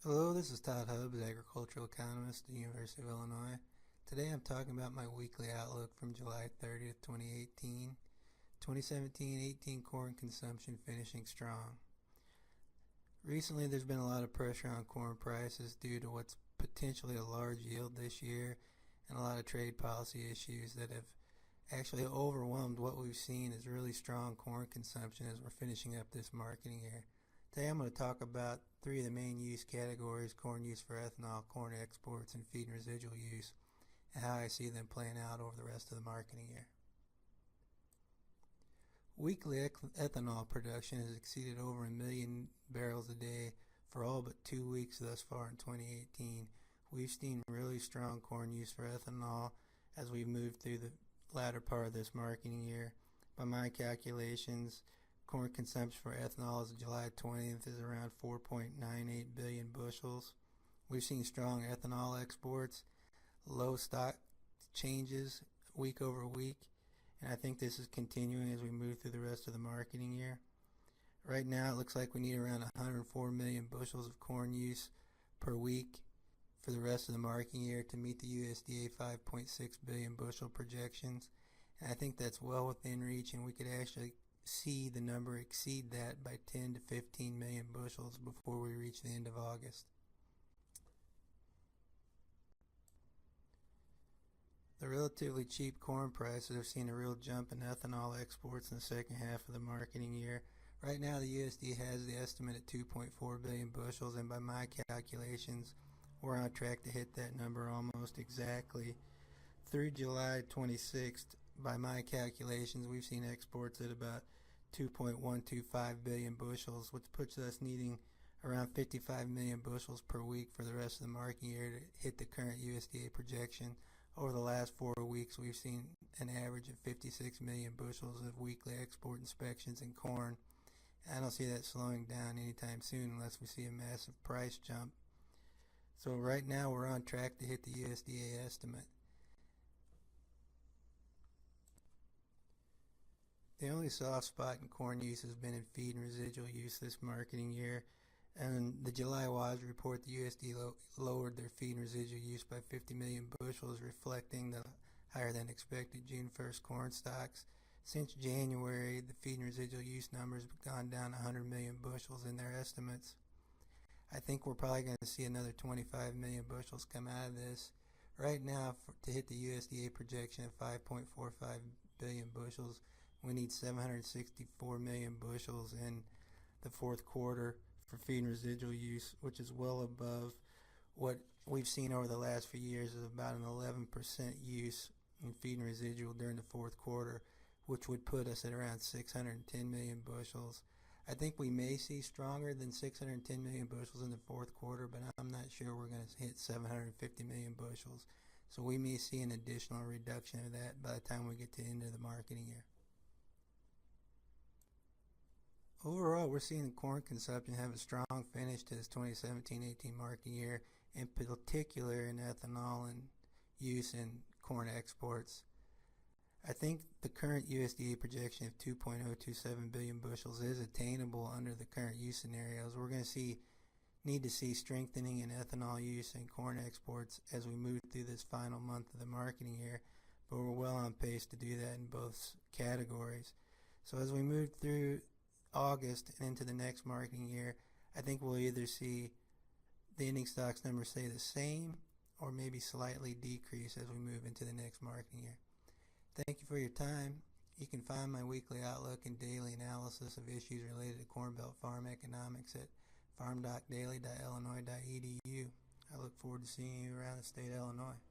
Hello, this is Todd Hubbs, agricultural economist at the University of Illinois. Today I'm talking about my weekly outlook from July 30th, 2018. 2017-18 corn consumption finishing strong. Recently there's been a lot of pressure on corn prices due to what's potentially a large yield this year and a lot of trade policy issues that have actually overwhelmed what we've seen as really strong corn consumption as we're finishing up this marketing year. Today I'm going to talk about three of the main use categories: corn use for ethanol, corn exports, and feed and residual use, and how I see them playing out over the rest of the marketing year. Weekly ethanol production has exceeded over 1 million barrels a day for all but 2 weeks thus far in 2018. We've seen really strong corn use for ethanol as we've moved through the latter part of this marketing year. By my calculations, corn consumption for ethanol as of July 20th is around 4.98 billion bushels. We've seen strong ethanol exports, low stock changes week over week, and I think this is continuing as we move through the rest of the marketing year. Right now it looks like we need around 104 million bushels of corn use per week for the rest of the marketing year to meet the USDA 5.6 billion bushel projections, and I think that's well within reach, and we could actually see the number exceed that by 10 to 15 million bushels before we reach the end of August. The relatively cheap corn prices have seen a real jump in ethanol exports in the second half of the marketing year. Right now the USDA has the estimate at 2.4 billion bushels, and by my calculations we're on track to hit that number almost exactly. Through July 26th, by my calculations, we've seen exports at about 2.125 billion bushels, which puts us needing around 55 million bushels per week for the rest of the marketing year to hit the current USDA projection. Over the last 4 weeks, we've seen an average of 56 million bushels of weekly export inspections in corn. I don't see that slowing down anytime soon unless we see a massive price jump. So right now we're on track to hit the USDA estimate. The only soft spot in corn use has been in feed and residual use this marketing year. And the July WASDE report, the USDA lowered their feed and residual use by 50 million bushels, reflecting the higher than expected June 1st corn stocks. Since January, the feed and residual use numbers have gone down 100 million bushels in their estimates. I think we're probably going to see another 25 million bushels come out of this. Right now, to hit the USDA projection of 5.45 billion bushels, we need 764 million bushels in the fourth quarter for feed and residual use, which is well above what we've seen over the last few years, is about an 11% use in feed and residual during the fourth quarter, which would put us at around 610 million bushels. I think we may see stronger than 610 million bushels in the fourth quarter, but I'm not sure we're going to hit 750 million bushels. So we may see an additional reduction of that by the time we get to the end of the marketing year. Overall, we're seeing corn consumption have a strong finish to this 2017-18 marketing year, in particular in ethanol and use in corn exports. I think the current USDA projection of 2.027 billion bushels is attainable under the current use scenarios. We're going to need to see strengthening in ethanol use and corn exports as we move through this final month of the marketing year, but we're well on pace to do that in both categories. So as we move through August and into the next marketing year, I think we'll either see the ending stocks number stay the same or maybe slightly decrease as we move into the next marketing year. Thank you for your time. You can find my weekly outlook and daily analysis of issues related to Corn Belt farm economics at farm.daily.illinois.edu. I look forward to seeing you around the state of Illinois.